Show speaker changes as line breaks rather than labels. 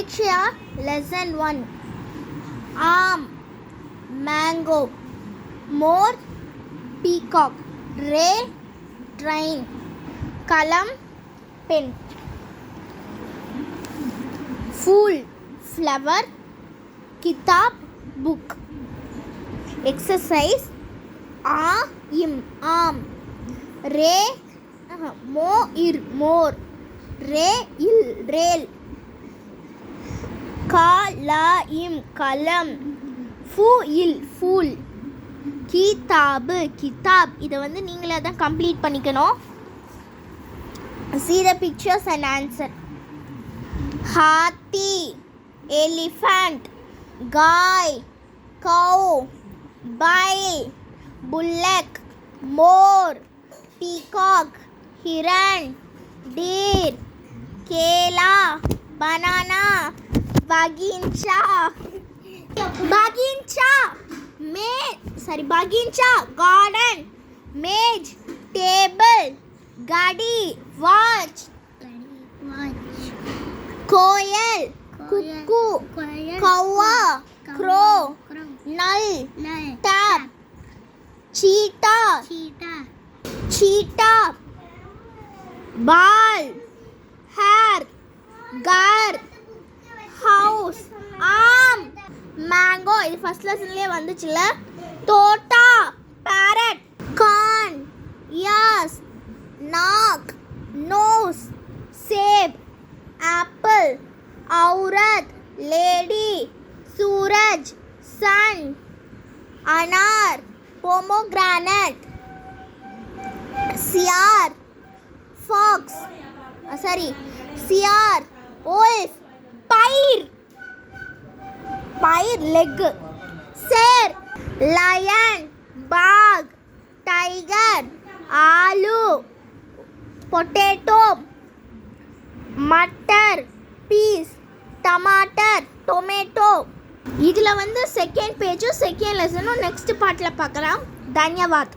Pariksha lesson 1. Arm, mango. More, peacock. Ray, train. Kalam, pen. Fool, flower. Kitab, book. Exercise. Arm. Ray, more. Rail. Kalam. Fool. கிதாப். இதை நீங்களே தான் complete பண்ணிக்கணும். See the pictures and answer. Hathi, elephant. Guy, cow. Bile, bullock. More, peacock. Hiran, deer. Kela, banana. Bagincha. Garden. Mage, table. Gadi, watch. Koyal, cuckoo. Kawa, crow. Null, tap. Cheetah. Ball, hair. Gar, house. Arm, mango. இது first லெசன்லயே வந்துச்சுல. தோட்டா, parrot. Corn, ears. Knock, nose. Save, apple. Aurat, lady. Suraj, sun. Anar, pomegranate. Seer, fox. Seer, wolf. Pyre, leg. Sher, lion. Bag, tiger. Aloo, potato. Mutton, peas. Tomato. இதில் second பேஜும் second லெசனும் next பார்ட்டில் பார்க்கலாம். தன்யவாத்.